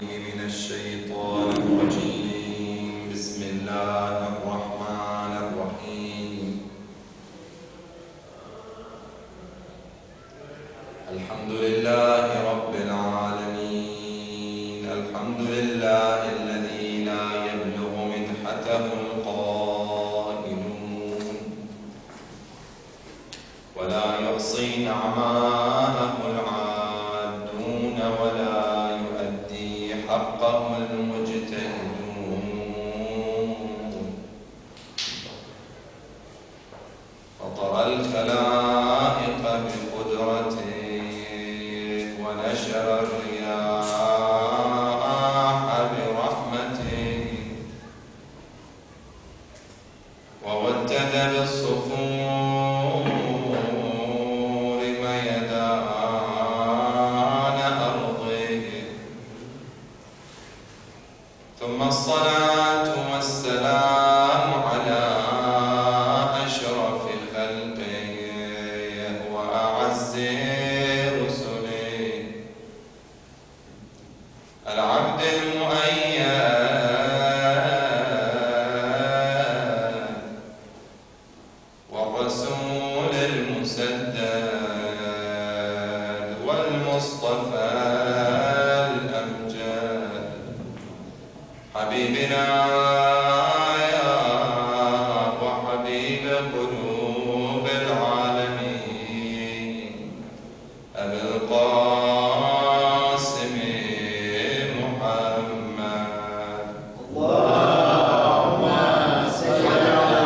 من الشيطان الرجيم. بسم الله الرحمن الرحيم. الحمد لله رب العالمين. الحمد لله الذي لا يبلغ منحته القائلون ولا يحصي نعماءه العادون ولا حقه المجتهدون. فطر الخلائق بقدرته ونشر الرياح برحمته وودد بالصخور ميدان أرضه. ثم الصلاة والسلام على أشرف خلقه وأعز رسله العبد المؤيد والرسول المسدد والمصطفى حبيبنا وحبيب قلوب العالمين أبي القاسم محمد. اللهم صل على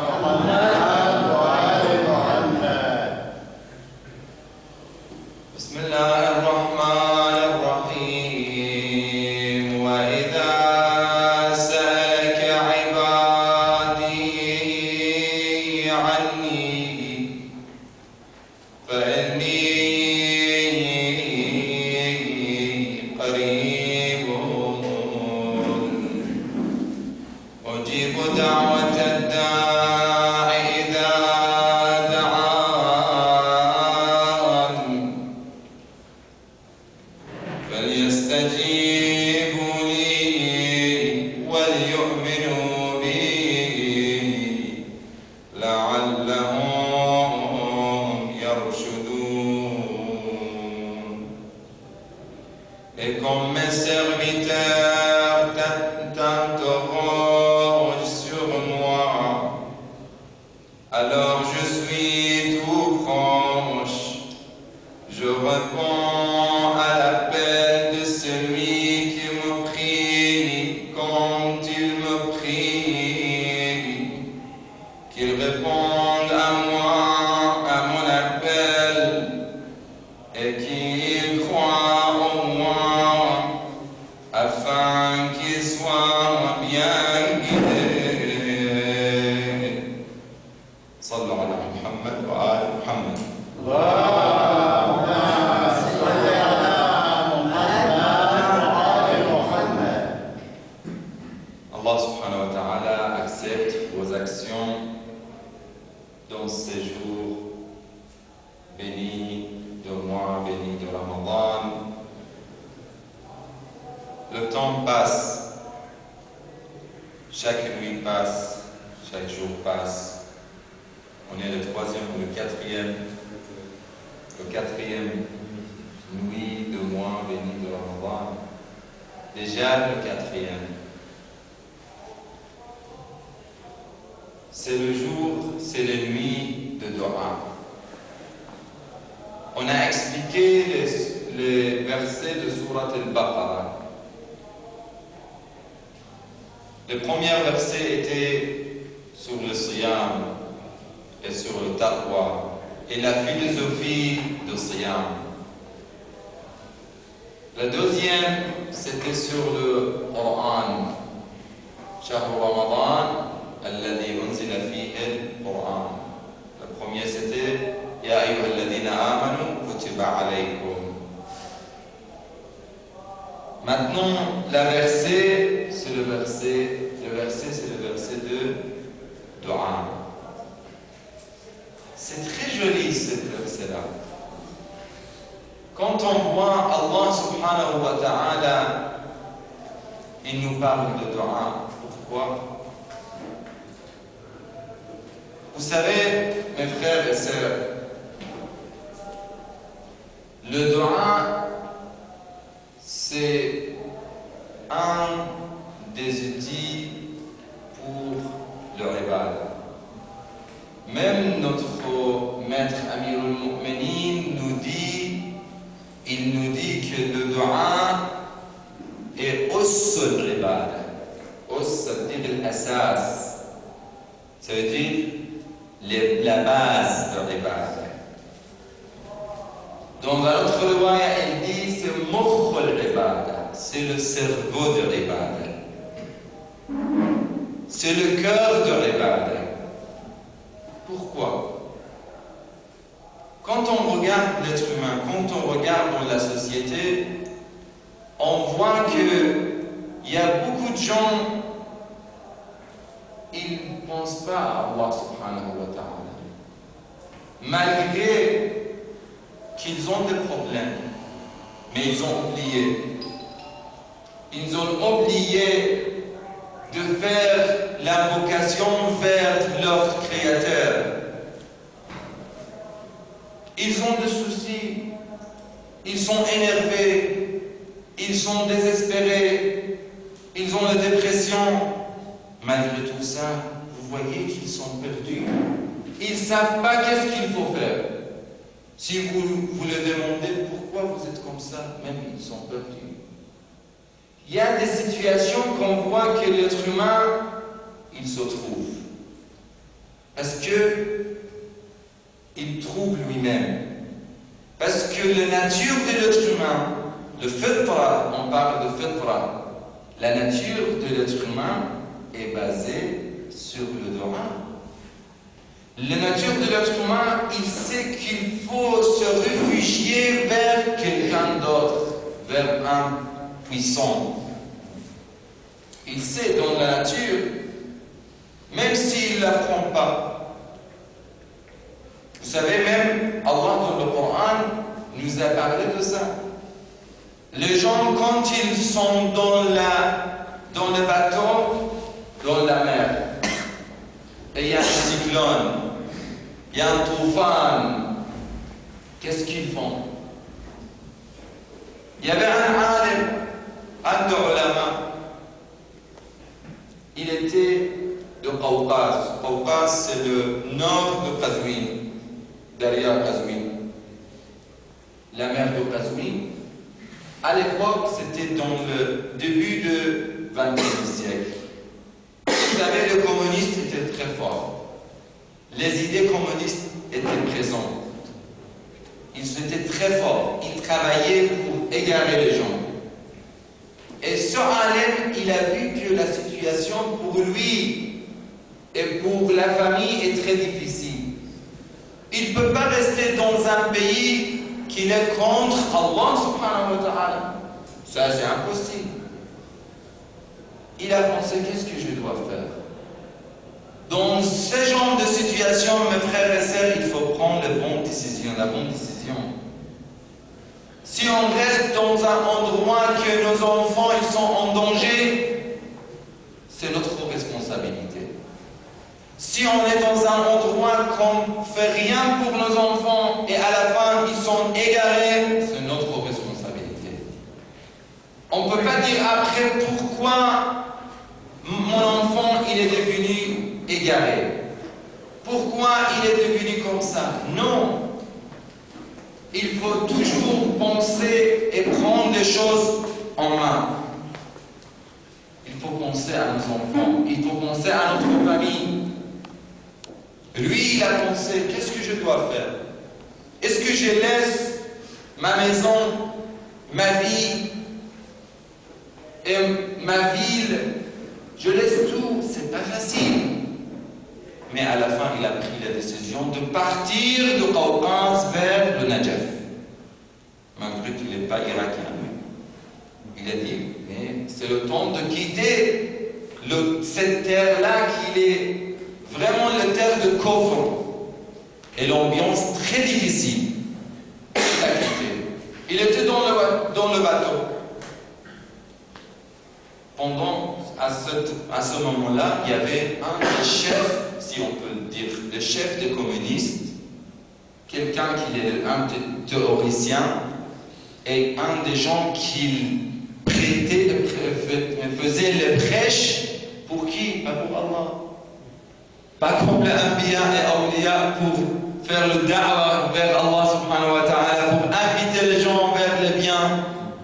محمد وآل محمد. بسم الله الرحمن الرحيم. وإذا فإني قريب أجيب دعوة الداع إذا دعان فليستجيبوا لي وليؤمنوا بي لعلهم يرشدون. Et comme mes serviteurs t'interrogent sur moi, alors je suis tout franche. Je réponds à l'appel de celui qui me prie quand il me prie, qu'il réponde à moi, à mon appel, et qu'il croit en moi, afin qu'il soit bien guidé. صلوا على محمد وآل محمد. اللهم صل على محمد وآل محمد. Allah subhanahu wa ta'ala accepte vos actions dans ces jours bénis de mois bénis de Ramadan. Le temps passe, chaque nuit passe, chaque jour passe. On est le troisième ou le quatrième nuit de mois béni de Ramadan. Déjà le quatrième. C'est le jour, c'est les nuits de Dua. On a expliqué les versets de Surat al-Baqarah. Les premiers versets étaient sur le Siyam et sur le Taqwa et la philosophie de Siyam. Le deuxième, c'était sur le Coran. Shahr Ramadan الذي أنزل فيه القرآن. Le premier c'était يا أيها الذين آمنوا كتب عليكم. Maintenant, le verset c'est le verset de Dua. C'est très joli ce verset-là. Quand on voit Allah subhanahu wa ta'ala il nous parle de dua. Pourquoi? Vous savez, mes frères et sœurs, le dua, c'est un des outils pour le ibad. Même notre maître Amirul Mu'minin il nous dit que le dua est ussul ibad. Us, ça veut dire l'assas. Ça veut dire la base de l'ibad. Dans un autre riwaya, il dit c'est mukhul ibad, c'est le cerveau de l'ibad. C'est le cœur de l'ibad. Pourquoi? Quand on regarde l'être humain, quand on regarde dans la société, on voit qu'il y a beaucoup de gens, ils ne pensent pas à Allah subhanahu wa ta'ala. Malgré qu'ils ont des problèmes, mais ils ont oublié. Ils ont oublié de faire l'invocation vers leur Créateur. Ils ont des soucis, ils sont énervés, ils sont désespérés, ils ont la dépression. Malgré tout ça, vous voyez qu'ils sont perdus. Ils ne savent pas qu'est-ce qu'il faut faire. Si vous leur demandez pourquoi vous êtes comme ça, même ils sont perdus. Il y a des situations qu'on voit que l'être humain, il se trouve. Parce que il trouve lui-même. Parce que la nature de l'être humain, le fitra, on parle de fitra, la nature de l'être humain est basée sur le dua. La nature de l'être humain, il sait qu'il faut se réfugier vers quelqu'un d'autre, vers un puissant. Il sait dans la nature, même s'il ne l'apprend pas. Vous savez, même Allah dans le Coran nous a parlé de ça. Les gens, quand ils sont dans le bateau, dans la mer, et il y a un cyclone, il y a un toufan, qu'est-ce qu'ils font? Il y avait un alim, un de ulama, il était de Qawqaz. Qawqaz, c'est le nord de Qazwin, derrière Qazwin. La mer de Qazwin, à l'époque, c'était dans le début du XXe siècle. Vous savez, le communiste était très fort. Les idées communistes étaient présentes. Ils étaient très forts. Ils travaillaient pour égarer les gens. Et ce alim, il a vu que la situation pour lui et pour la famille est très difficile. Il ne peut pas rester dans un pays qui est contre Allah subhanahu wa ta'ala. Ça, c'est impossible. Il a pensé, qu'est-ce que je dois faire? Dans ce genre de situation, mes frères et sœurs, il faut prendre la bonne décision. Si on reste dans un endroit que nos enfants ils sont en danger, c'est notre responsabilité. Si on est dans un endroit qu'on ne fait rien pour nos enfants et à la fin ils sont égarés, c'est notre responsabilité. On ne peut pas dire après pourquoi mon enfant il est devenu égaré. Pourquoi il est devenu comme ça? Non. Il faut toujours penser et prendre les choses en main. Il faut penser à nos enfants. Il faut penser à notre famille. Lui, il a pensé, qu'est-ce que je dois faire? Est-ce que je laisse ma maison, ma vie et ma ville? Je laisse tout, c'est pas facile. Mais à la fin, il a pris la décision de partir de Qawqaz vers le Najaf. Malgré qu'il n'est pas irakien. Il a dit, mais c'est le temps de quitter cette terre-là qui est vraiment la terre de Kofr. Et l'ambiance très difficile. Il a quitté. Il était dans le bateau. à ce moment-là, il y avait un des chefs, si on peut le dire, le chef des communistes, quelqu'un qui est un des théoriciens et un des gens qui faisait les prêches pour qui? Pas pour Allah. Pas comme les Anbiya et Awliya pour faire le da'wah vers Allah subhanahu wa ta'ala, pour inviter les gens vers le bien,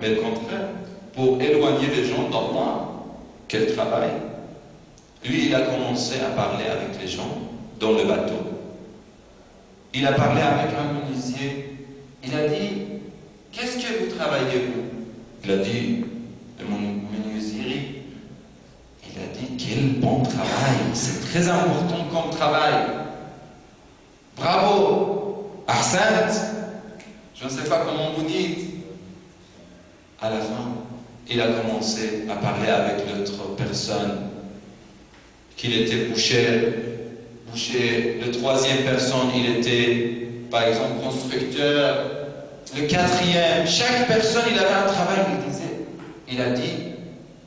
mais le contraire, pour éloigner les gens d'Allah. Quel travail! Lui, il a commencé à parler avec les gens dans le bateau. Il a parlé avec un menuisier. Il a dit, qu'est-ce que vous travaillez, vous? Il a dit, mon menuiserie. Il a dit, quel bon travail, c'est très important comme travail. Bravo, Ahsant. Je ne sais pas comment vous dites. À la fin, il a commencé à parler avec l'autre personne, qu'il était boucher. Le troisième personne, il était, par exemple, constructeur. Le quatrième, chaque personne, il avait un travail, il a dit,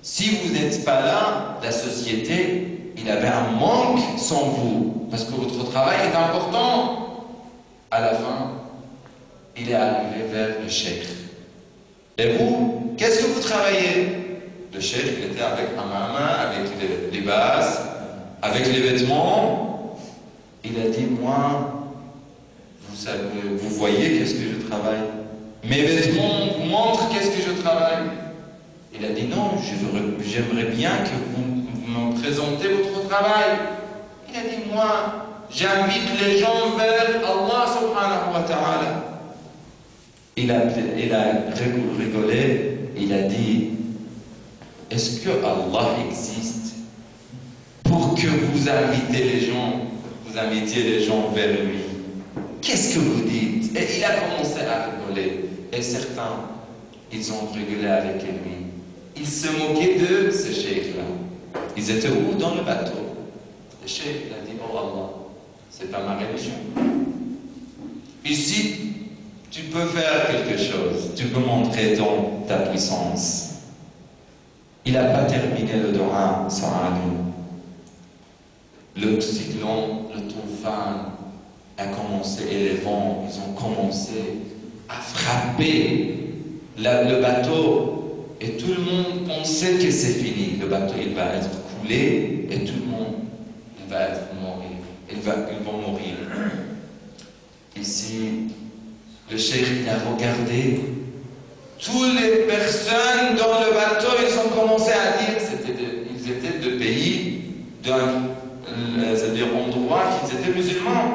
si vous n'êtes pas là, la société, il avait un manque sans vous, parce que votre travail est important. À la fin, il est arrivé vers le cheikh. Et vous, qu'est-ce que vous travaillez? Le cheikh, il était avec un main, avec les bases, avec les vêtements. Il a dit, moi, vous voyez qu'est-ce que je travaille? Mes vêtements vous montrent qu'est-ce que je travaille. Il a dit, non, j'aimerais bien que vous me présentez votre travail. Il a dit, moi, j'invite les gens vers Allah subhanahu wa ta'ala. Il a rigolé, il a dit, est-ce que Allah existe pour que vous invitez les gens vers lui? Qu'est-ce que vous dites? Et il a commencé à rigoler. Et certains, ils ont rigolé avec lui. Ils se moquaient de ce cheikh-là. Ils étaient où? Dans le bateau. Le cheikh a dit, oh Allah, c'est pas ma religion. Ici, tu peux faire quelque chose. Tu peux montrer ta puissance. Il n'a pas terminé le Dora sans nous. Le cyclone, le toufan a commencé et les vents, ils ont commencé à frapper le bateau et tout le monde pensait que c'est fini. Le bateau, il va être coulé et tout le monde, il va être mort. Ils vont mourir. Ici, le cheikh a regardé toutes les personnes dans le bateau, ils ont commencé à dire, ils étaient de pays, c'est-à-dire endroits qui étaient musulmans.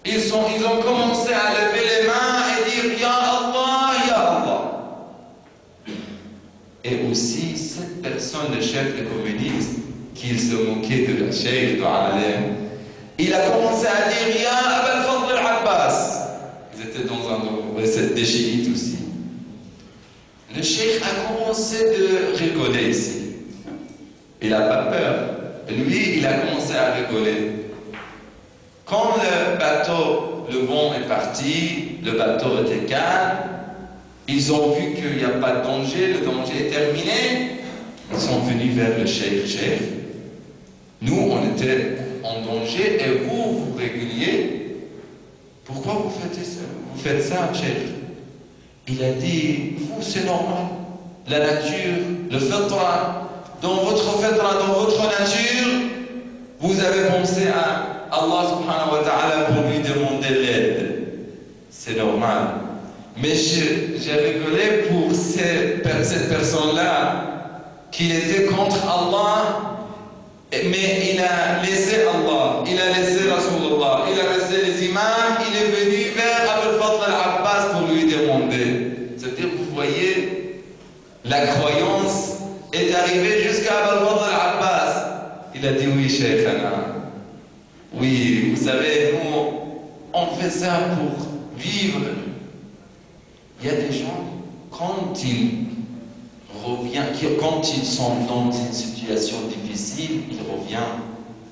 Ils ont commencé à lever les mains et dire Ya Allah, Ya Allah. Et aussi, cette personne, le chef des communistes, qui se moquait de la cheikh, de Alim, il a commencé à dire Ya Abul Fadl al-Abbas. Ils étaient dans un des chiites aussi. Le cheikh a commencé de rigoler ici. Il n'a pas peur. Lui, il a commencé à rigoler. Quand le bateau, le vent est parti, le bateau était calme, ils ont vu qu'il n'y a pas de danger, le danger est terminé. Ils sont venus vers le cheikh. Cheikh, nous, on était en danger et vous réguliez. Pourquoi vous faites ça, cheikh? Il a dit, vous, c'est normal. La nature, le fitra, dans votre fitra, dans votre nature, vous avez pensé à Allah subhanahu wa ta'ala pour lui demander l'aide. C'est normal. Mais j'ai rigolé pour cette personne-là, qu'il était contre Allah, mais il a laissé Allah, il a laissé Rasulullah, il a laissé les imams, il est venu vers Abul Fadl al-Abbas pour lui demander. C'est-à-dire, vous voyez, la croyance est arrivée jusqu'à Abul Fadl al-Abbas. Il a dit oui, Sheikhana. Oui, vous savez, nous, on fait ça pour vivre. Il y a des gens, quand ils sont dans une situation difficile, ils reviennent.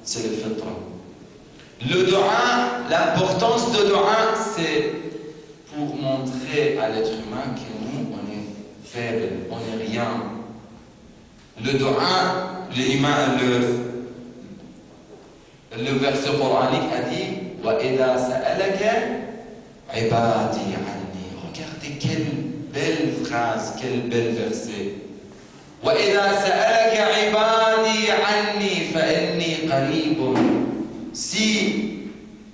C'est le fitra. Le dua, l'importance de dua, c'est pour montrer à l'être humain que nous, on est faible, on n'est rien. Le dua, le verset coranique a dit وَإِذَا سَأَلَكَ عِبَادِي عَنِّي. Regardez quelle belle phrase, quel bel verset. وَإِذَا سَأَلَكَ عِبَادِي عَنِّي فَإِنِّي قَرِيبٌ. Si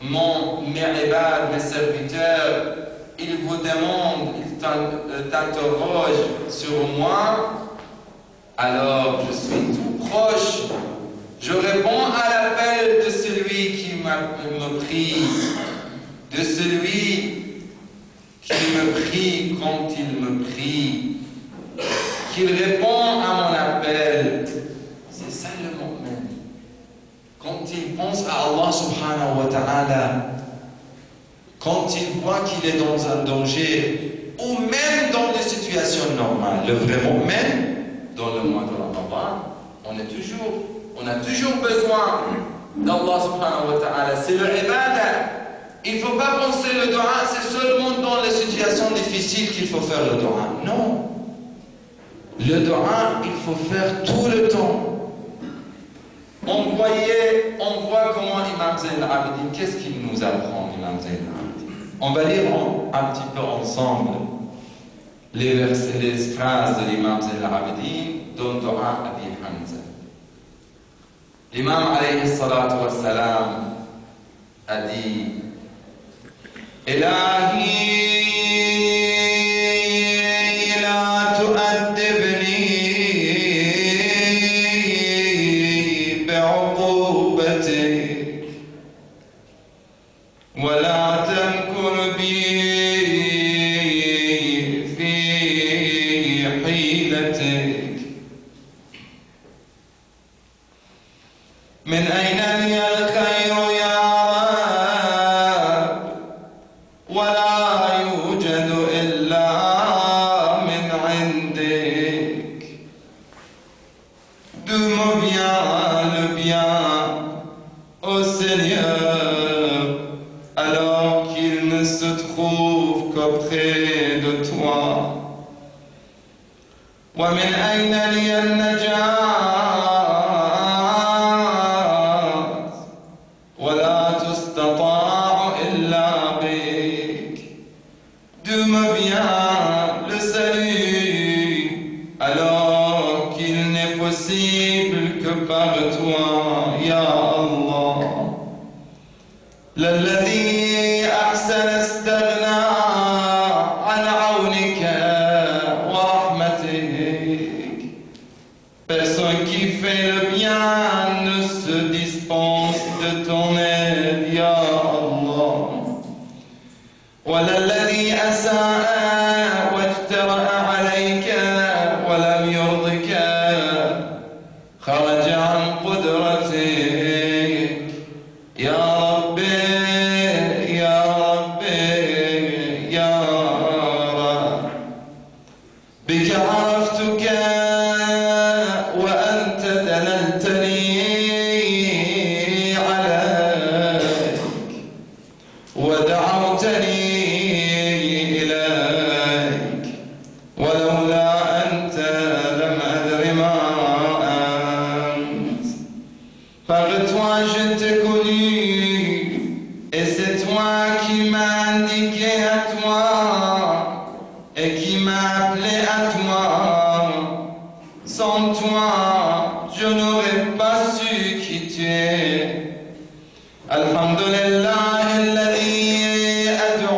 mes ibad, mes serviteurs, ils vous demandent, ils t'interrogent sur moi, alors je suis tout proche. Je réponds à l'appel de celui qui me prie, de celui qui me prie quand il me prie, qu'il répond à mon appel. C'est ça le mu'min. Quand il pense à Allah subhanahu wa ta'ala, quand il voit qu'il est dans un danger, ou même dans des situations normales, le vrai mu'min, dans le mois de Ramadan, on a toujours besoin d'Allah subhanahu wa ta'ala. C'est le ibadah. Il ne faut pas penser le dua, c'est seulement dans les situations difficiles qu'il faut faire le dua. Non. Le dua, il faut faire tout le temps. On voit comment Imam Zayn al-Abidin, qu'est-ce qu'il nous apprend, Imam Zayn al-Abidin. On va lire un petit peu ensemble les versets, les phrases de l'Imam Zayn al-Abidin dans le dua Abi Hamza. L'imam alayhi salatu wa salam a dit Ilahi la tu'addibni bi'uqubatik wa la tamkur bi fi hilatik. من أين لي الخير يا رب ولا يوجد إلا من عندك. D'où me vient le bien, ô Seigneur, alors qu'il ne se trouve qu'auprès de toi. ومن أين لي النجاة le salut, alors qu'il n'est possible que par toi, Ya Allah. للذي أحسن استغنى عن عونك ورحمتك. Personne qui fait le bien ne se dispense de ton aide, Ya Allah. وللذي أساء واجترأ عليك ولم يرضك خرج عن قدرتك. يا ربي يا ربي يا رب بك عرفتك وأنت دللتني عليك ودعوتني Par toi je t'ai connu, et c'est toi qui m'as indiqué à toi, et qui m'as appelé à toi. Sans toi, je n'aurais pas su qui tu es. Alhamdulillah, alladhi ad'u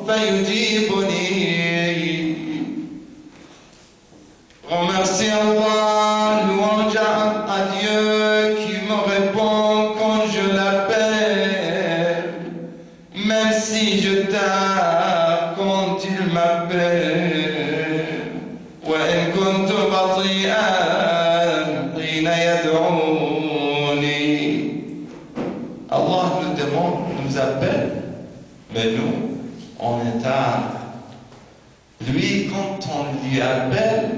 fayujibuni. Remercie Allah, louange à Dieu qui me répond quand je l'appelle, même si je tape quand il m'appelle. وإن كنت بطيئا حين يدعوني. Allah nous demande, nous appelle, mais nous, on est tard. Lui, quand on lui appelle,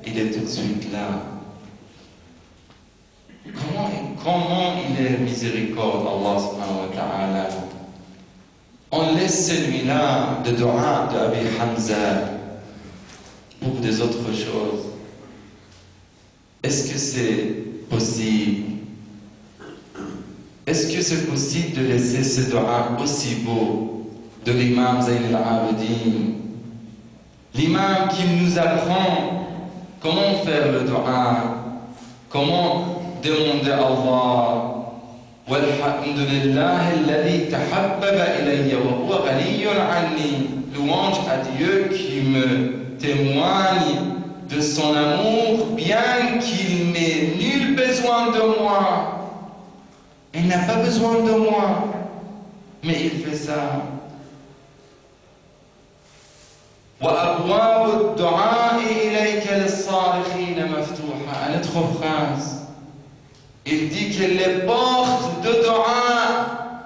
il est tout de suite là. Comment il est miséricorde, Allah subhanahu wa ta'ala. On laisse celui-là de dua de Abi Hamza pour des autres choses. Est-ce que c'est possible? Est-ce que c'est possible de laisser ce dua aussi beau de l'imam Zayn al-Abidin? L'imam qui nous apprend comment faire le dua, comment demander à Allah. Walhamdulillah alladhi tahabbaba ilayya wa huwa ghaniyyun anni. Louange à Dieu qui me témoigne de son amour, bien qu'il n'ait nul besoin de moi. Il n'a pas besoin de moi, mais il fait ça. وأبواب الدعاء إليك للصارخين مفتوحة. Une autre phrase. Il dit que les portes de dua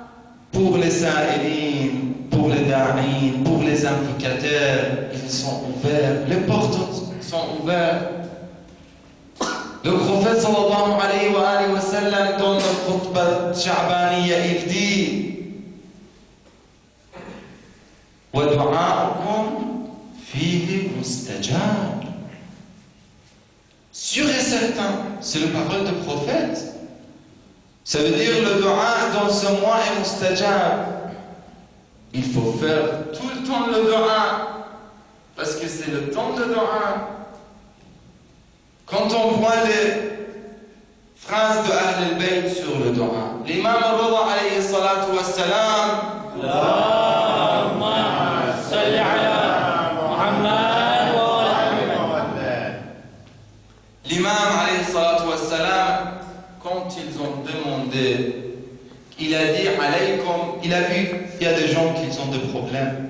pour les sa'ilin, pour les da'in, pour les implicateurs, ils sont ouverts. Les portes sont ouvertes. Le prophète sallallahu alayhi wa sallam dans le khutbah sha'baniya, il dit وَدُعَاءُكُمْ فِيهِ مُسْتَجَابٌ. Sûr et certain, c'est la parole du prophète. Ça veut dire le dua dans ce mois est mustajab. Il faut faire tout le temps le dua, parce que c'est le temps de dua. Quand on voit les phrases de Ahl al-Bayt sur le dua, l'imam al-Rida alayhi salatu wa salam, Allahumma salli ala Muhammad wa ala Muhammad. L'imam alayhi salatu wa salam, quand ils ont demandé, il a dit alaykum, il a vu, il y a des gens qui ont des problèmes.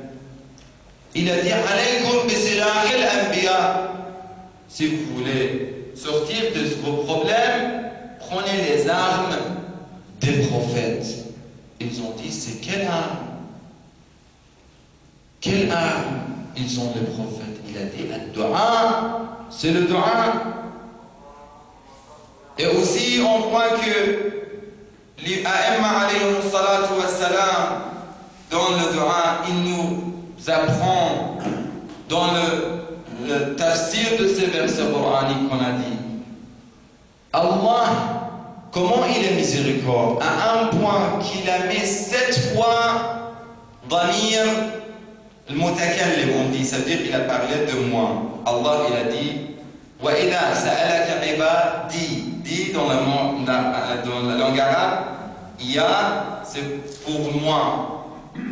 Il a dit alaykum bi silahil anbiya. Si vous voulez sortir de vos problèmes, prenez les armes des prophètes. Ils ont dit, c'est quelle arme? Quelle arme ils ont les prophètes? Il a dit, ad-du'a, c'est le du'a. Et aussi, on voit que les a'imma alayhi salatu wa salam, dans le du'a, il nous apprend dans le tafsir de ces versets coraniques qu'on a dit. Allah, comment il est miséricorde, à un point qu'il a mis 7 fois Damir al-Mutakallim, on dit, ça veut dire qu'il a parlé de moi. Allah, il a dit Wa idha sa'alaka ibadi, dans la langue arabe, ya, c'est pour moi.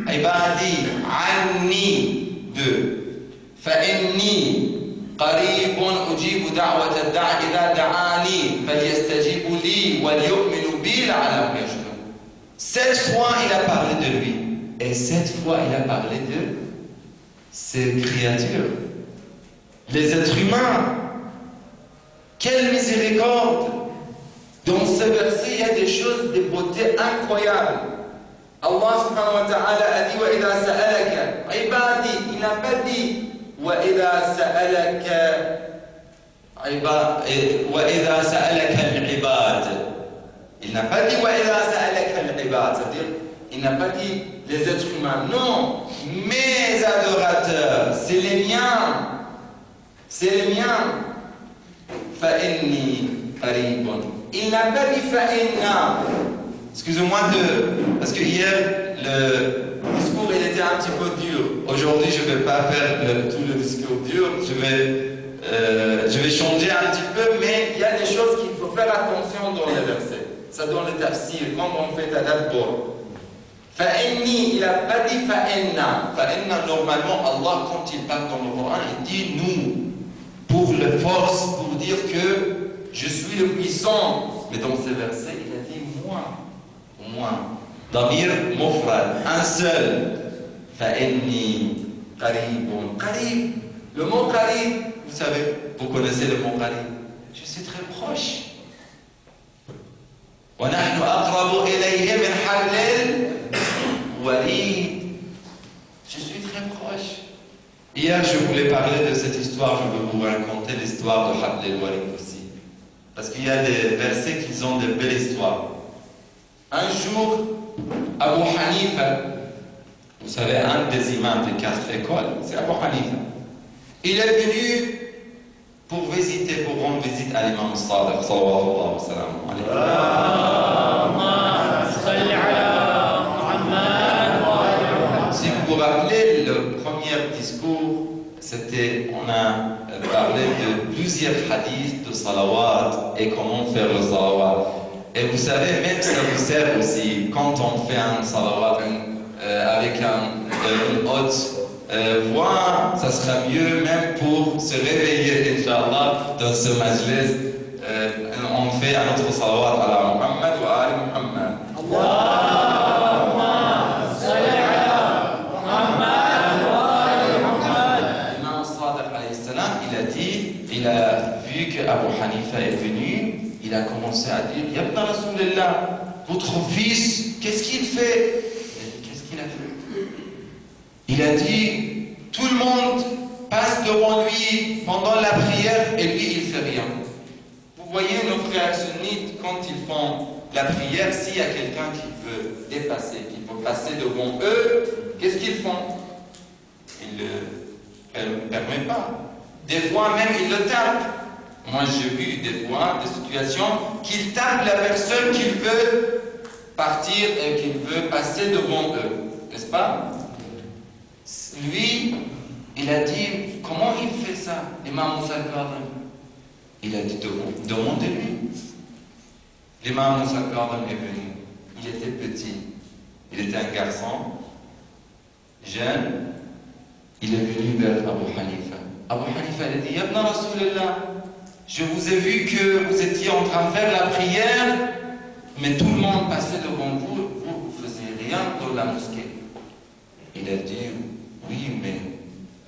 Ibadi, anni, de. فإني قريب أجيب دعوة الداع إذا دعاني فليستجيبوا لي وليؤمنوا بي لعلهم يرشدون. 7 fois il a parlé de lui et 7 fois il a parlé de ses créatures, les êtres humains. Quelle miséricorde! Dans ce verset il y a des choses de beauté incroyables. Allah subhanahu wa ta'ala a dit وإذا سألك عبادي, il n'a pas dit وإذا سألك العباد. Il n'a pas dit وإذا سألك العباد, c'est-à-dire il n'a pas dit les êtres humains. Non, mes adorateurs, c'est les miens. C'est les miens. فإني قريب. Il n'a pas dit فإنا. Excusez-moi parce que hier le discours il était un petit peu dur. Aujourd'hui je ne vais pas faire tout le discours dur. Je vais changer un petit peu, mais il y a des choses qu'il faut faire attention dans les versets. Ça dans le tafsir, quand on fait tadabbur. Fa'inni, il n'a pas dit fa'inna. Fa'inna, normalement, Allah, quand il parle dans le Coran, il dit nous, pour la force, pour dire que je suis le puissant. Mais dans ces versets, il a dit moi. Moi. Damir mufrad, un seul. Fa'inni qaribun. Qarib. Le mot qarib, vous savez, vous connaissez le mot qarib. Je suis très proche. وَنَحْنُ أَقْرَبُ إِلَيْهِ مِنْ حَبْلِ الْوَرِيدِ. Je suis très proche. Hier, je voulais parler de cette histoire. Je vais vous raconter l'histoire de Habl al-Warid aussi. Parce qu'il y a des versets qui ont de belles histoires. Un jour, Abu Hanifa, vous savez, un des imams des 4 écoles, c'est Abu Hanifa. Il est venu pour rendre visite à l'imam Sadiq, sallallahu alayhi wa sallam. Si vous vous rappelez, le premier discours, on a parlé de plusieurs hadiths de salawat et comment faire le salawat. Et vous savez, même ça vous sert aussi, quand on fait un salawat avec une haute voix, ça sera mieux même pour se réveiller, Inch'Allah, dans ce majlis. On fait un autre salawat à la Muhammad wa ali Muhammad. Il a vu qu'Abu Hanifa est venu, il a commencé à dire « Yabna Rasulullah, votre fils, qu'est-ce qu'il fait ?» Il a dit « Qu'est-ce qu'il a fait ?» Il a dit « Tout le monde passe devant lui pendant la prière et lui, il ne fait rien. » Vous voyez nos frères sunnites, quand ils font la prière, s'il y a quelqu'un qui veut dépasser, qui veut passer devant eux, qu'est-ce qu'ils font? Ils ne le permettent pas. Des fois même, ils le tapent. Moi, j'ai vu des fois des situations qu'ils tapent la personne qu'il veut partir et qu'il veut passer devant eux. N'est-ce pas? Lui, il a dit, comment il fait ça, l'imam Moussa al-Kadhim? Il a dit, demandez-lui. L'imam Moussa al-Kadhim est venu. Il était petit. Il était un garçon, jeune. Il est venu vers Abu Hanifa. Abu Hanifa a dit, Yabna Rasulullah, je vous ai vu que vous étiez en train de faire la prière, mais tout le monde passait devant vous, vous ne faisiez rien dans la mosquée. Il a dit, oui, mais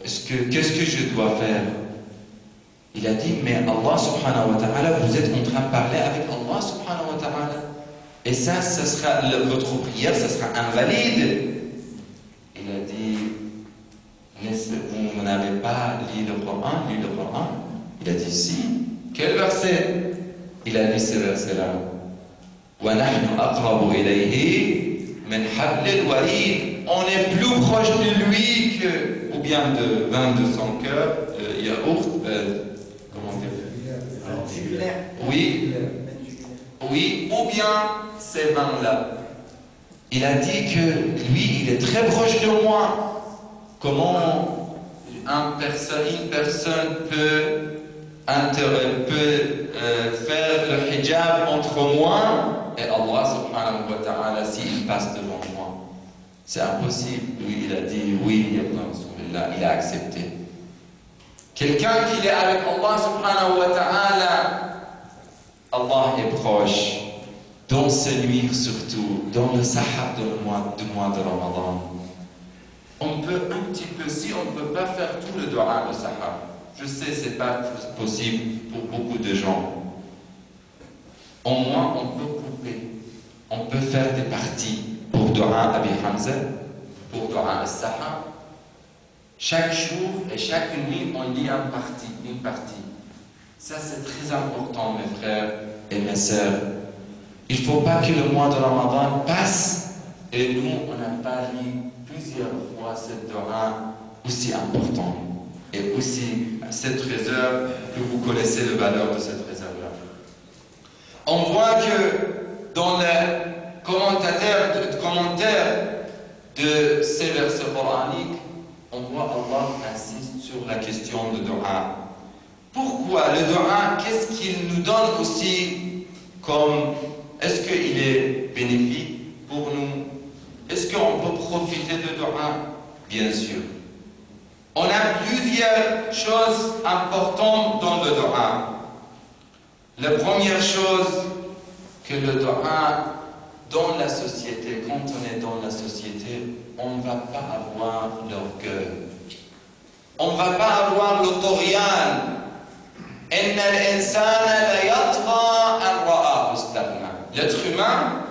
qu'est-ce que je dois faire? Il a dit, mais Allah subhanahu wa ta'ala, vous êtes en train de parler avec Allah subhanahu wa ta'ala. Et ça sera, votre prière, ça sera invalide. Il a dit, vous n'avez pas lu le Coran? Il a dit si. Quel verset? Il a dit ce verset-là. وَنَحْنُ أَقْرَبُ إِلَيْهِ مِنْ حَبْلِ الْوَرِيدِ. On est plus proche de lui que, ou bien de vin de son cœur, yaourt, comment dire? Oui, ou bien ces vins-là. Il a dit que lui, il est très proche de moi. Comment une personne peut faire le hijab entre moi et Allah subhanahu wa ta'ala s'il passe devant moi? C'est impossible. Lui, il a dit oui, il a accepté. Quelqu'un qui est avec Allah subhanahu wa ta'ala, Allah est proche. Dans ces nuits surtout, dans le sahar du mois de Ramadan. On peut un petit peu, si on ne peut pas faire tout le dua de Sahar, je sais ce n'est pas possible pour beaucoup de gens. Au moins, on peut couper. On peut faire des parties pour dua Abi Hamza, pour dua al-Sahar. Chaque jour et chaque nuit, on lit une partie. Ça, c'est très important, mes frères et mes sœurs. Il ne faut pas que le mois de Ramadan passe et nous, on n'a pas lu plusieurs fois cette dua aussi importante et aussi cette réserve que vous connaissez la valeur de cette réserve-là. On voit que dans le commentaire de ces versets coraniques, on voit Allah insiste sur la question de dua. Pourquoi le dua? Qu'est-ce qu'il nous donne aussi comme... Est-ce qu'il est bénéfique pour nous? Est-ce qu'on peut profiter de dua? Bien sûr. On a plusieurs choses importantes dans le dua. La première chose, que le dua, dans la société, quand on est dans la société, on ne va pas avoir l'orgueil. On ne va pas avoir l'autorial. L'être humain,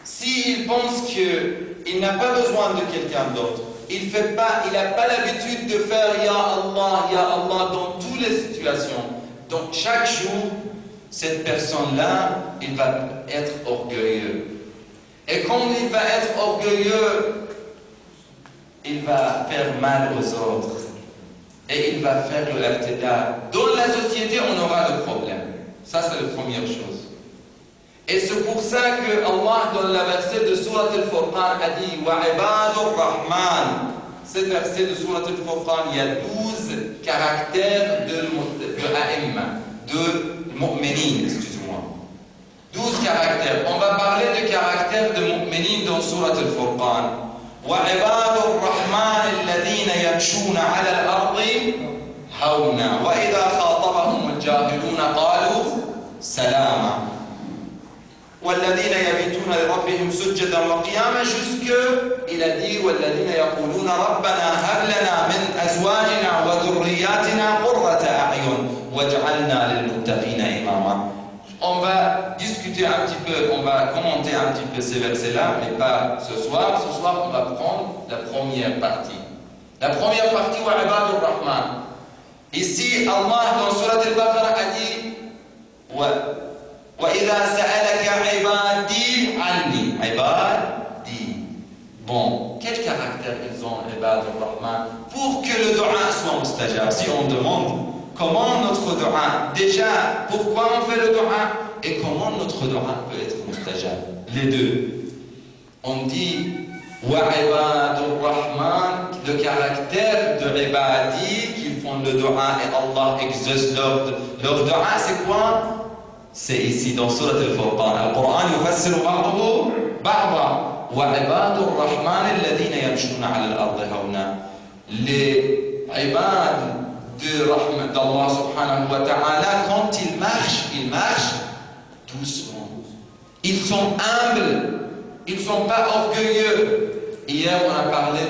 s'il pense qu'il n'a pas besoin de quelqu'un d'autre, il n'a pas l'habitude de faire Ya Allah dans toutes les situations. Donc chaque jour, cette personne-là, il va être orgueilleux. Et quand il va être orgueilleux, il va faire mal aux autres. et il va faire le irtidad. Dans la société, on aura le problème. Ça, c'est la première chose. Et c'est pour ça que Allah, dans le verset de Surat al-Furqan, a dit Wa ibadur Rahman. Ce verset de Surat al-Furqan, il y a 12 caractères de a'imma, de mu'minin, excuse-moi. 12 caractères. On va parler de caractères de mu'minin dans Surat al-Furqan. وعباد الرحمن الذين يمشون على الأرض هونا وإذا خاطبهم الجاهلون قالوا سلاما والذين يبيتون لربهم سجدا وقياما jusque il a dit والذين يقولون ربنا هب لنا من أزواجنا وذرياتنا قرة أعين واجعلنا للمتقين إماما. On va discuter un petit peu, on va commenter un petit peu ces versets-là, mais pas ce soir. Ce soir, on va prendre la première partie. La première partie, wa ibadur Rahman. Ici, Allah, dans Surat al-Baqarah, a dit wa idha sa'alaka ibadi anni. Ibadi. Bon, quel caractère ils ont, ibadur Rahman, pour que le dua soit mustajab? Si on demande comment notre dua, déjà, pourquoi on fait le dua et comment notre dua peut être mustajab. Les deux. On dit wa ibadur Rahman, le caractère de ibadi qu'ils font le dua et Allah exauce leur dua, c'est quoi? C'est ici dans Surat al-Furqan. Al-Qur'an yufassiru ba'dahu ba'da. Wa ibadur Rahman alladhina yamshuna 'ala al-ardi hawna. Les ibad d'Allah subhanahu wa ta'ala, quand ils marchent doucement. Ils sont humbles, ils ne sont pas orgueilleux. Hier, on a parlé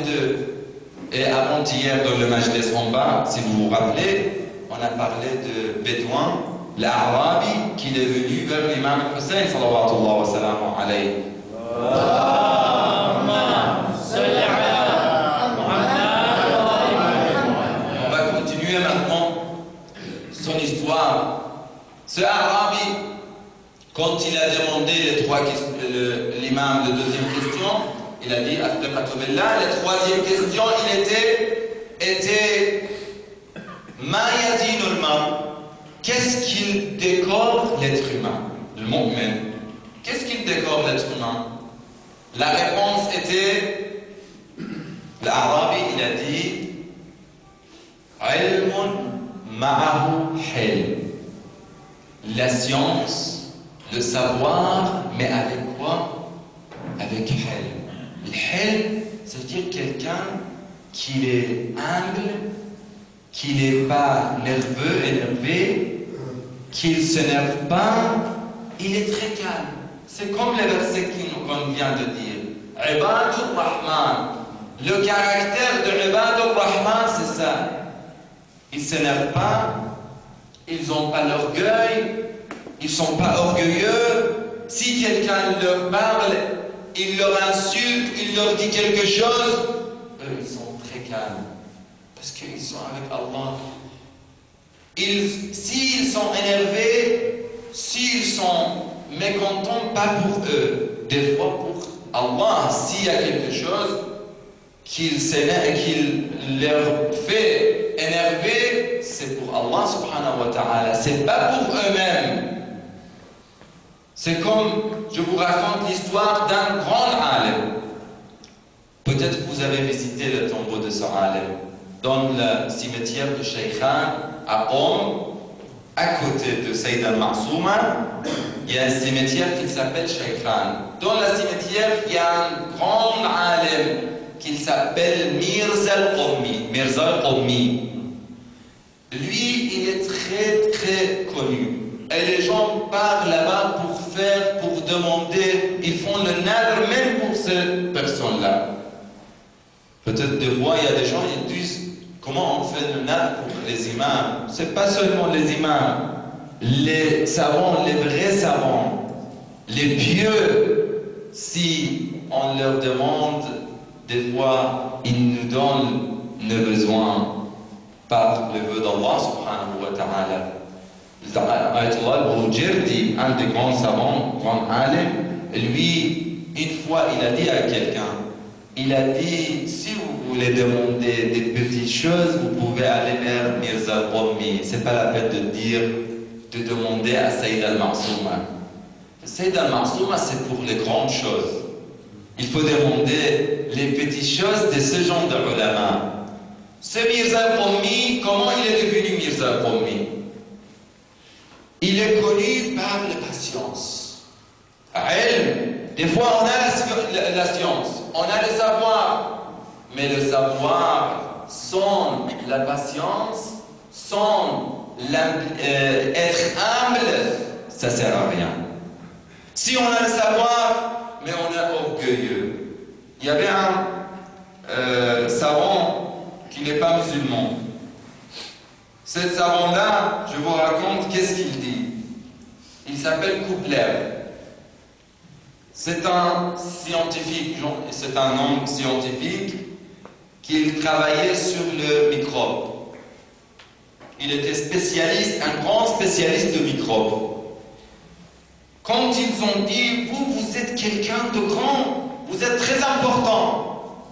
et avant-hier dans le Majlis en bas, si vous vous rappelez, on a parlé de Bédouin, l'Arabi, qui est venu vers l'imam Hussein, sallallahu wa sallam alayhi. Son histoire. Ce Arabi, quand il a demandé l'imam de deuxième question, il a dit la troisième question, il était Ma yazinul mar, qu'est-ce qu'il décore l'être humain, le mu'min? Qu'est-ce qu'il décore l'être humain? La réponse était, l'Arabi, il a dit ilmun ma'ahu hil. La science, le savoir, mais avec quoi? Avec hil. Le hil, c'est-à-dire quelqu'un qui est humble, qui n'est pas nerveux, énervé, qui ne s'énerve pas, il est très calme. C'est comme le verset qu'on vient de dire. Ibadur Rahman. Le caractère de Ibadur Rahman, c'est ça. Ils ne s'énervent pas, ils n'ont pas l'orgueil, ils ne sont pas orgueilleux. Si quelqu'un leur parle, il leur insulte, il leur dit quelque chose, eux, ils sont très calmes. Parce qu'ils sont avec Allah. S'ils sont énervés, s'ils sont mécontents, pas pour eux. Des fois pour Allah, s'il y a quelque chose qu'il leur fait énerver, c'est pour Allah subhanahu wa ta'ala. C'est pas pour eux-mêmes. C'est comme, je vous raconte l'histoire d'un grand alim. Peut-être que vous avez visité le tombeau de ce alim. Dans le cimetière de Shaykhan, à Qom, à côté de Sayyid al-Ma'souma, il y a un cimetière qui s'appelle Shaykhan. Dans le cimetière, il y a un grand alim qui s'appelle Mirza al-Qommi. Lui, il est très très connu. Et les gens partent là-bas pour demander, ils font le nadr même pour cette personne-là. Peut-être des fois, il y a des gens qui disent, comment on fait le nadr pour les imams? C'est pas seulement les imams, les savants, les vrais savants, les pieux, si on leur demande, des fois, ils nous donnent nos besoins par le vœu d'Allah subhanahu wa ta'ala. Ayatollah al-Bujirdi, un des grands savants, grand alim, lui, une fois, il a dit à quelqu'un, il a dit, si vous voulez demander des petites choses, vous pouvez aller vers Mirza al-Qommi. Ce n'est pas la peine de demander à Sayyid al-Ma'souma. Sayyid al-Ma'souma, c'est pour les grandes choses. Il faut demander les petites choses de ce genre de ulama. Ce Mirza al-Qommi, comment il est devenu Mirza al-Qommi? Il est connu par la patience. Des fois, on a la science, on a le savoir, mais le savoir sans la patience, sans être humble, ça ne sert à rien. Si on a le savoir, mais on est orgueilleux. Il y avait un savant qui n'est pas musulman. Ce savant-là, je vous raconte qu'est-ce qu'il dit. Il s'appelle Koupler. C'est un scientifique, c'est un homme scientifique qui travaillait sur le microbe. Il était spécialiste, un grand spécialiste de microbes. Quand ils ont dit, vous êtes quelqu'un de grand, vous êtes très important.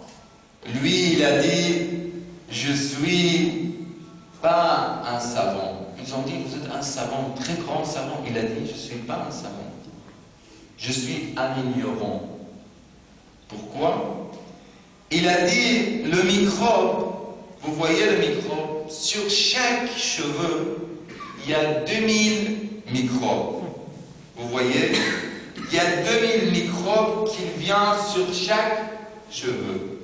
Lui, il a dit, je suis pas un savant. Ils ont dit, vous êtes un savant, très grand savant. Il a dit, je ne suis pas un savant. Je suis un ignorant. Pourquoi? Il a dit, le microbe, vous voyez le microbe, sur chaque cheveu, il y a 2000 microbes. Vous voyez? Il y a 2000 microbes qui viennent sur chaque cheveu.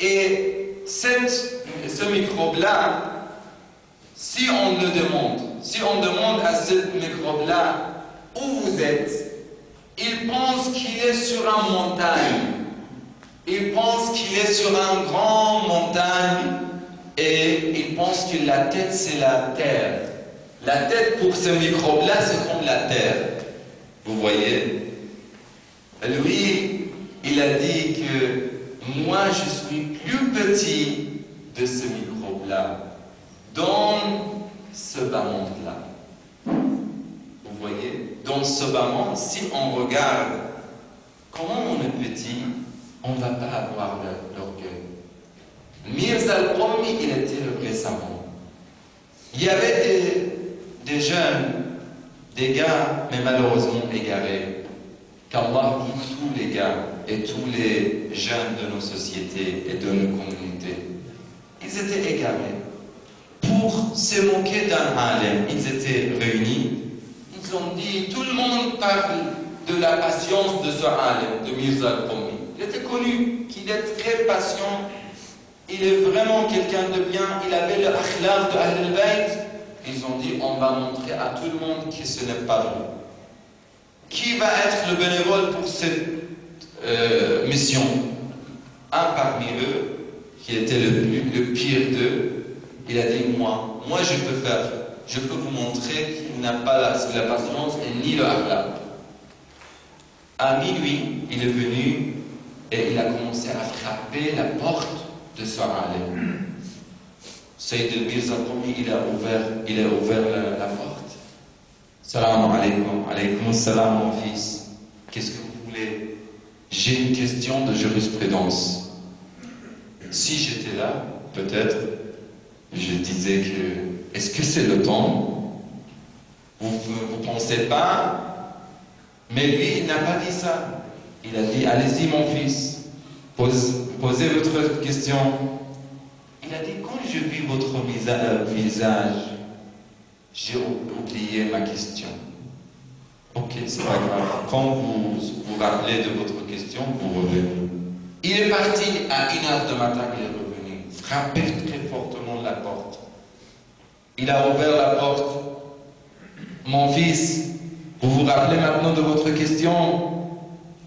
Et ce microbe-là, si on le demande, si on demande à ce microbe-là où vous êtes, il pense qu'il est sur une montagne. Il pense qu'il est sur une grande montagne et il pense que la tête, c'est la terre. La tête pour ce microbe-là, c'est comme la terre. Vous voyez? Lui, il a dit que moi, je suis plus petit de ce microbe-là, dans ce bas monde-là. Vous voyez? Dans ce bas monde, si on regarde comment on est petit, on ne va pas avoir l'orgueil. Mirza al-Qommi, il était le vrai savant. Il y avait des jeunes, des gars, mais malheureusement égarés. Qu'Allah guide tous les gars et tous les jeunes de nos sociétés et de nos communautés. Ils étaient égarés. Pour se moquer d'un alim, ils étaient réunis. Ils ont dit, tout le monde parle de la patience de ce alim, de Mirza al-Qommi. Il était connu qu'il est très patient. Il est vraiment quelqu'un de bien. Il avait le akhlaq de Ahl al-Bayt. Ils ont dit, on va montrer à tout le monde que ce n'est pas vrai. Qui va être le bénévole pour cette mission? Un parmi eux, qui était le pire d'eux, il a dit, moi je peux faire. Je peux vous montrer qu'il n'a pas la patience et ni le akhlaq. À minuit, il est venu et il a commencé à frapper la porte de ce alim. Sayyid al-Mirza al-Qommi, il a ouvert la porte. Salam alaykum, alaykum salam mon fils. Qu'est-ce que vous voulez? J'ai une question de jurisprudence. Si j'étais là, peut-être, je disais que, est-ce que c'est le temps? Vous pensez pas? Mais lui, il n'a pas dit ça. Il a dit, allez-y mon fils, posez votre question. Il a dit, quand je vis votre visage, j'ai oublié ma question. Ok, c'est pas grave. Quand vous vous rappelez de votre question, vous revenez. Il est parti à 1h du matin, il est revenu, frappé très fortement la porte. Il a ouvert la porte. Mon fils, vous vous rappelez maintenant de votre question?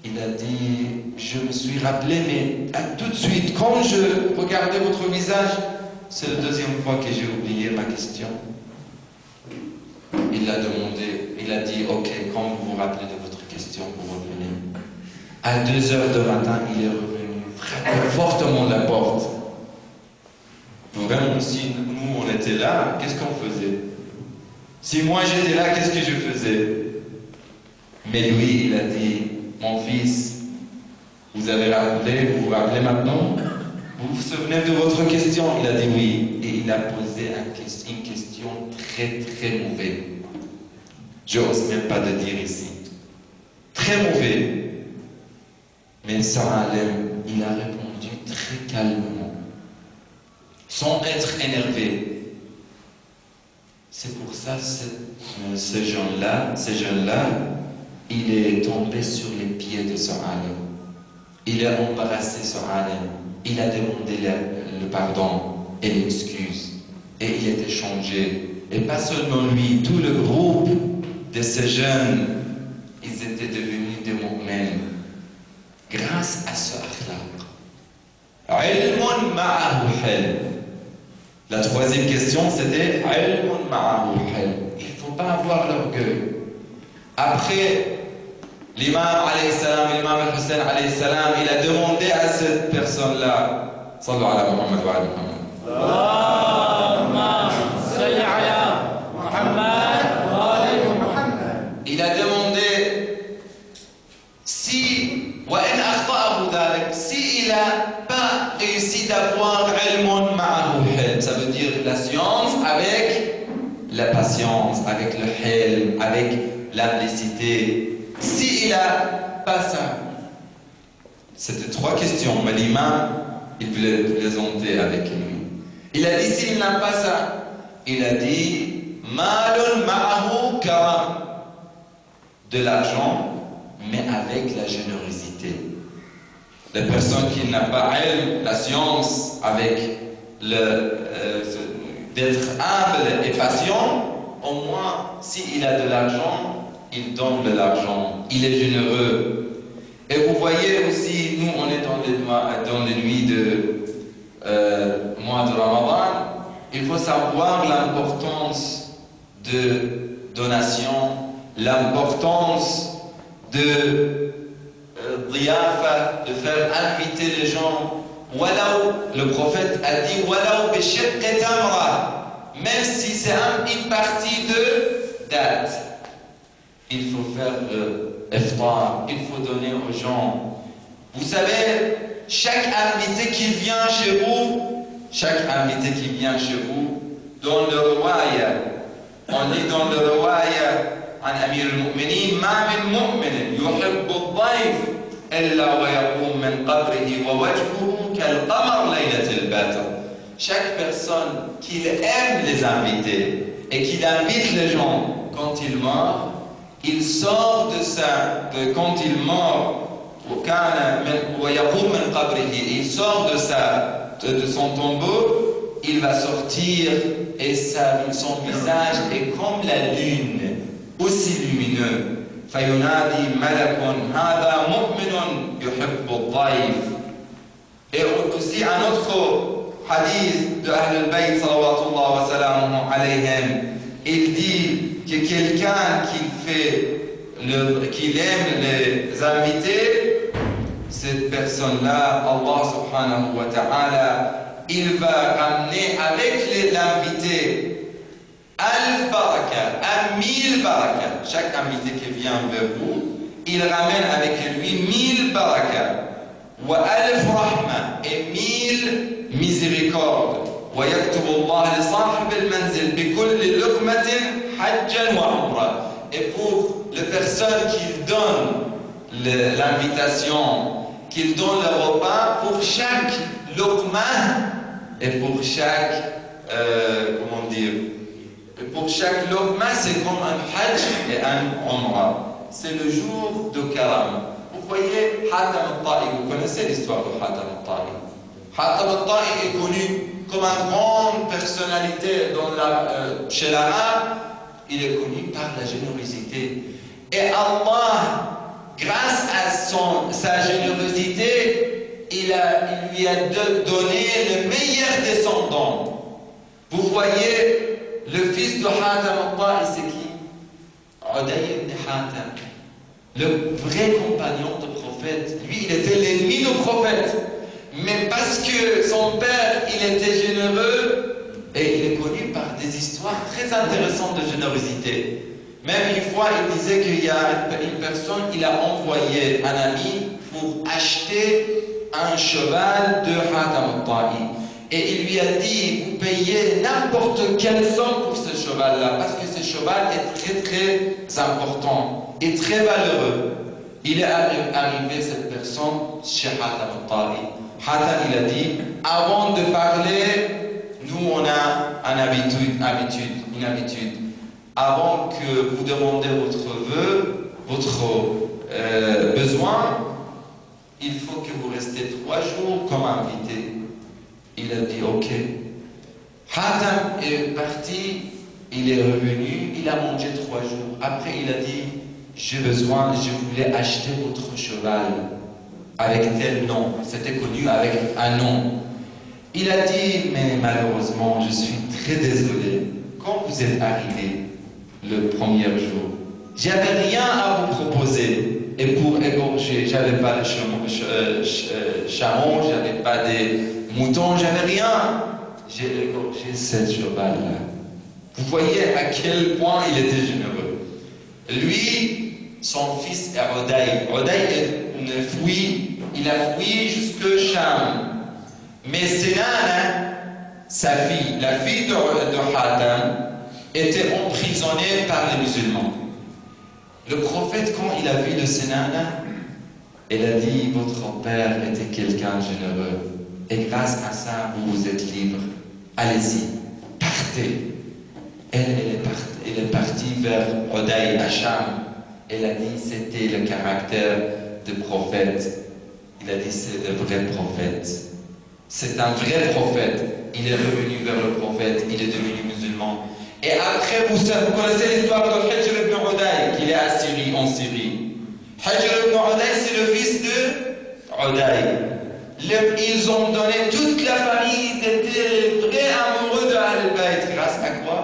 Il a dit, je me suis rappelé, mais tout de suite, quand je regardais votre visage, c'est la deuxième fois que j'ai oublié ma question. Il l'a demandé, il a dit, ok, quand vous vous rappelez de votre question, vous revenez. À 2h du matin, il est revenu, frappé fortement la porte. Vraiment, si nous, on était là, qu'est-ce qu'on faisait? Si moi, j'étais là, qu'est-ce que je faisais? Mais lui, il a dit, mon fils, vous vous rappelez maintenant? vous vous souvenez de votre question? Il a dit oui. Et il a posé une question très très mauvaise. Je n'ose même pas le dire ici. Très mauvais. Mais Salim, il a répondu très calmement, sans être énervé. C'est pour ça ce jeune-là, il est tombé sur les pieds de Salim. Il a embrassé Salim. Il a demandé le pardon et l'excuse. Et il était changé. Et pas seulement lui, tout le groupe de ces jeunes, ils étaient devenus des mu'mins grâce à ce akhlaq. Ilmun ma'ahu hilm. La troisième question, c'était ilmun ma'ahu hilm. Il ne faut pas avoir l'orgueil. Après, l'imam alayhi salam, l'imam al-Hussein alayhi salam, il a demandé à cette personne-là, sallu ala Muhammad wa ala Muhammad. Allahumma salli ala Muhammad wa ala Muhammad. Il a demandé si, wa in akhta'ahu dhalik, si il n'a pas réussi d'avoir ilmun ma'ahu hilm, ça veut dire la science avec la patience, avec le hilm, avec l'implicité. Si il n'a pas ça, c'était trois questions, mais l'imam, il voulait plaisanter avec lui. Il a dit s'il n'a pas ça, il a dit malun ma'ahu karam, de l'argent, mais avec la générosité. La personne qui n'a pas elle, la science, avec d'être humble et patient, au moins s'il a de l'argent, il donne de l'argent, il est généreux. Et vous voyez aussi, nous on est dans les nuits de mois de Ramadan, il faut savoir l'importance de donation, l'importance de diyafa, de faire inviter les gens. Walaou, le prophète a dit walaou bi shiqqi tamra, même si c'est une partie de date. Il faut faire iftar, il faut donner aux gens. Vous savez, chaque invité qui vient chez vous, dans le riwaya, on lit dans le riwaya عن أمير المؤمنين ما من مؤمن يحب الضيف إلا ويقوم من قبره ووجهه كالقمر ليلة البدر. Chaque personne qui aime les invités et qui invite les gens quand il meurt, il sort de ça, quand il meurt, il sort de son tombeau, il va sortir et son visage est comme la lune, aussi lumineux. فينادي ملك هذا مؤمن يحب الضيف. Et aussi un autre hadith de Ahl al-Bayt salawatullah wa salamuhu alayhim, il dit que quelqu'un qui aime les invités, cette personne-là, Allah subhanahu wa ta'ala, il va ramener avec l'invité Alf baraka, 1000 baraka. Chaque invité qui vient vers vous, il ramène avec lui 1000 baraka. Wa alf rahma, et 1000 miséricordes. Wa yaktubu Allah li sahib al-manzil bi kulli luqmatin hajjan wa umra. Et pour les personnes qui donnent l'invitation, qu'ils donnent le repas, pour chaque luqma et pour chaque pour chaque luqma, c'est comme un hajj et un umra. C'est le jour de Karam. Vous voyez, Hatam al-Ta'i, vous connaissez l'histoire de Hatam al-Ta'i. Hatam al-Ta'i est connu comme une grande personnalité chez l'arabe. Il est connu par la générosité. Et Allah, grâce à sa générosité, il lui a donné le meilleur descendant. Vous voyez, le fils de Hatam al-Ta'i, c'est qui? Uday ibn Hatam, le vrai compagnon du prophète. Lui, il était l'ennemi du prophète. Mais parce que son père, il était généreux, et il est connu par des histoires très intéressantes de générosité. Même une fois, il disait qu'il y a une personne, il a envoyé un ami pour acheter un cheval de Hatam al-Ta'i. Et il lui a dit, vous payez n'importe quelle somme pour ce cheval-là, parce que ce cheval est très très important et très valeureux. Il est arrivé, cette personne, chez Hatam al-Ta'i. Hatam, il a dit, avant de parler, nous on a une habitude. Avant que vous demandez votre vœu, votre besoin, il faut que vous restez 3 jours comme invité. Il a dit ok. Hatam est parti, il est revenu, il a mangé 3 jours. Après il a dit, je voulais acheter votre cheval avec tel nom. C'était connu avec un nom. Il a dit, mais malheureusement, je suis très désolé. Quand vous êtes arrivé le premier jour, j'avais rien à vous proposer. Et pour égorger, j'avais pas de chameau, j'avais pas des moutons, j'avais rien. J'ai égorgé ce cheval-là. Vous voyez à quel point il était généreux. Lui, son fils est Uday. Il a fui jusque Cham. Mais Sénane, sa fille, la fille de Hatam, était emprisonnée par les musulmans. Le prophète, quand il a vu le Sénane, il a dit, votre père était quelqu'un de généreux. Et grâce à ça, vous êtes libre. Allez-y, partez. Elle est partie vers Uday, à Cham. Elle a dit, c'était le caractère de prophète. Il a dit, c'est le vrai prophète. C'est un vrai prophète. Il est revenu vers le prophète, il est devenu musulman. Et après, vous connaissez l'histoire de Hajr ibn Uday, qui est à Syrie, en Syrie. Hajr ibn Uday, c'est le fils de Uday. Ils ont donné toute la famille, ils étaient vrais amoureux de Ahl-Bayt. Grâce à quoi?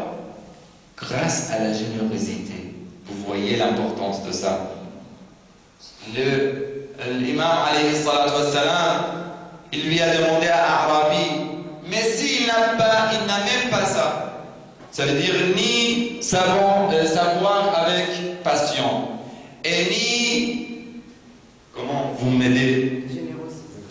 Grâce à la générosité. Vous voyez l'importance de ça. L'imam, alayhi salatu wassalam, il lui a demandé à Arabi, mais s'il n'a même pas ça, ça veut dire ni savoir avec passion, et ni, comment vous m'aidez?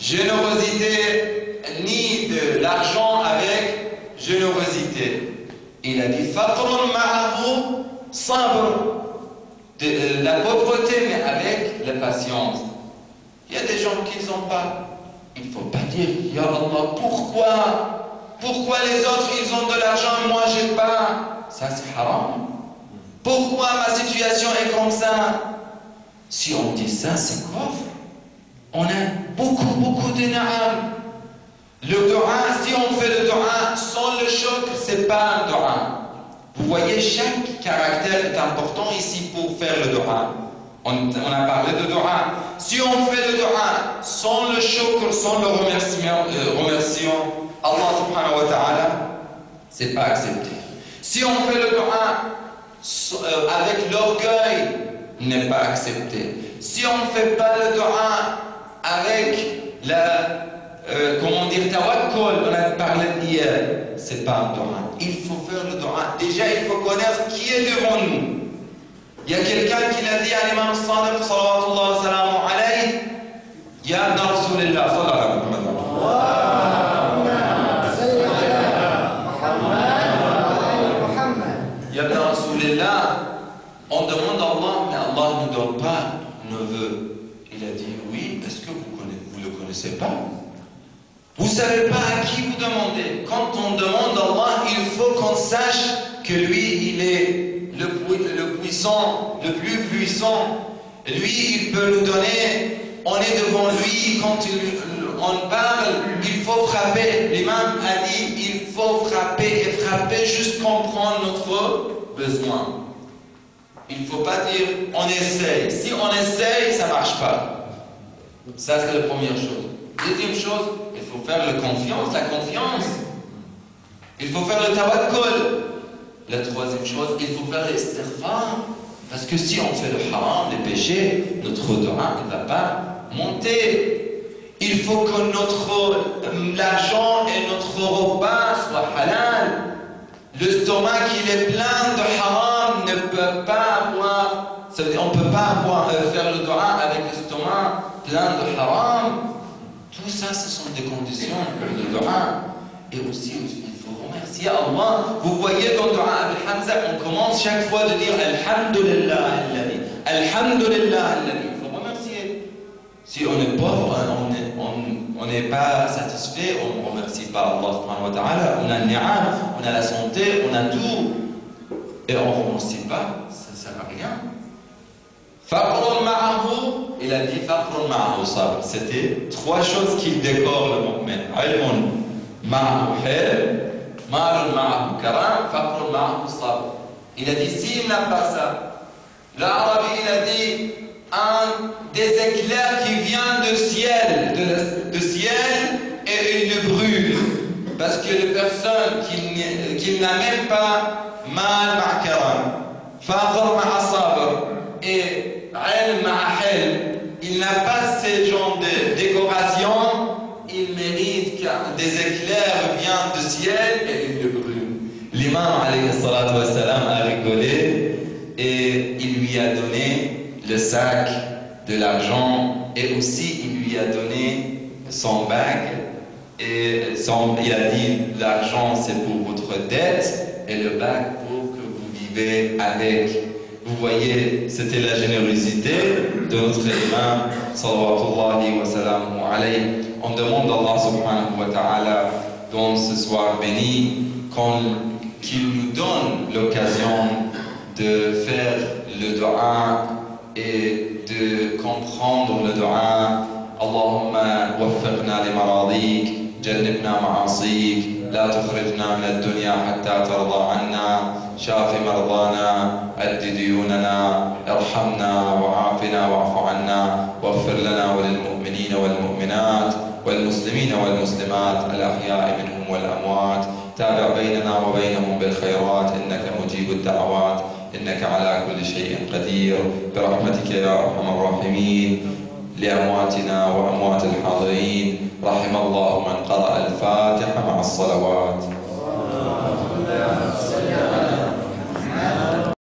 Générosité, ni de l'argent avec générosité. Il a dit, faqrun ma'ahu sabr, la pauvreté, mais avec la patience. Il y a des gens qui n'ont pas. Il ne faut pas dire, Ya Allah, pourquoi les autres ils ont de l'argent et moi j'ai pas? Ça c'est haram. Pourquoi ma situation est comme ça? Si on dit ça, c'est quoi? On a beaucoup de na'am. Le dua, si on fait le dua sans le choc, c'est pas un dua. Vous voyez, chaque caractère est important ici pour faire le dua. On a parlé de dua. Si on fait le dua sans le shukr, sans le remerciement Allah subhanahu wa ta'ala, c'est pas accepté. Si on fait le dua avec l'orgueil, il n'est pas accepté. Si on ne fait pas le dua avec tawakkul, on a parlé hier, c'est pas un dua. Il faut faire le dua. Déjà, il faut connaître qui est devant nous. Il y a quelqu'un qui l'a dit à l'imam Sadiq, sallallahu alayhi, Ya ibn Rasulillah, sallallahu Ya ibn Rasulillah, on demande à Allah, mais Allah ne donne pas nos vœux. Il a dit, oui, est-ce que vous ne le connaissez pas? Vous ne savez pas à qui vous demandez. Quand on demande à Allah, il faut qu'on sache que lui, il est le puissant, le plus puissant. Lui, il peut nous donner, on est devant lui, quand on parle, il faut frapper. L'imam a dit, il faut frapper et frapper jusqu'à comprendre notre besoin. Il ne faut pas dire, on essaye. Si on essaye, ça ne marche pas. Ça, c'est la première chose. Deuxième chose, il faut faire la confiance. Il faut faire le tawakkul. La troisième chose, il faut faire l'istighfar. Parce que si on fait le haram, les péchés, notre dua ne va pas monter. Il faut que l'argent et notre repas soient halal. Le stomac, il est plein de haram, ne peut pas avoir. Ça veut dire, on ne peut pas faire le dua avec le stomac plein de haram. Tout ça, ce sont des conditions pour le dua. Et aussi, il faut remercier Allah. Vous voyez, dans le dua Abi Hamza, on commence chaque fois de dire Alhamdulillah alladhi. Alhamdulillah alladhi. Il faut remercier. Si on est pauvre, on n'est pas satisfait, on ne remercie pas Allah subhanahu wa ta'ala. On a le ni'am, on a la santé, on a tout. Et on ne remercie pas, ça ne sert à rien. Faqrun ma'ahu, il a dit Faqrun ma'ahu sabr. C'était trois choses qui décorent le mu'min. Ilmun ma'ahu hil, malun ma'ahu karam, faqrun ma'ahu sabr. Il a dit, s'il n'a pas ça, l'Arabi il a dit, des éclairs qui viennent du ciel, de ciel, et il le brûle. Parce que les personnes qui n'a même pas mal ma'a karam, faqr ma'a sabr, et il n'a pas ce genre de décoration, il mérite que des éclairs viennent du ciel et il le brûle. L'imam alayhi salatu wa salam a rigolé et il lui a donné le sac de l'argent et aussi il lui a donné son bague et il a dit l'argent c'est pour votre dette et le bague pour que vous vivez avec. Vous voyez, c'était la générosité de notre imam, sallallahu wa sallam alayhi. On demande à Allah subhanahu wa ta'ala, dans ce soir béni, qu'il nous donne l'occasion de faire le dua et de comprendre le dua. Allahumma waffiqna li maradik, jannibna ma'asik. لا تخرجنا من الدنيا حتى ترضى عنا شاف مرضانا أد ديوننا ارحمنا وعافنا واعف عنا واغفر لنا وللمؤمنين والمؤمنات والمسلمين والمسلمات الأحياء منهم والأموات تابع بيننا وبينهم بالخيرات إنك مجيب الدعوات إنك على كل شيء قدير برحمتك يا أرحم الراحمين لأمواتنا وأموات الحاضرين رحم الله من قرأ الفاتحة مع الصلوات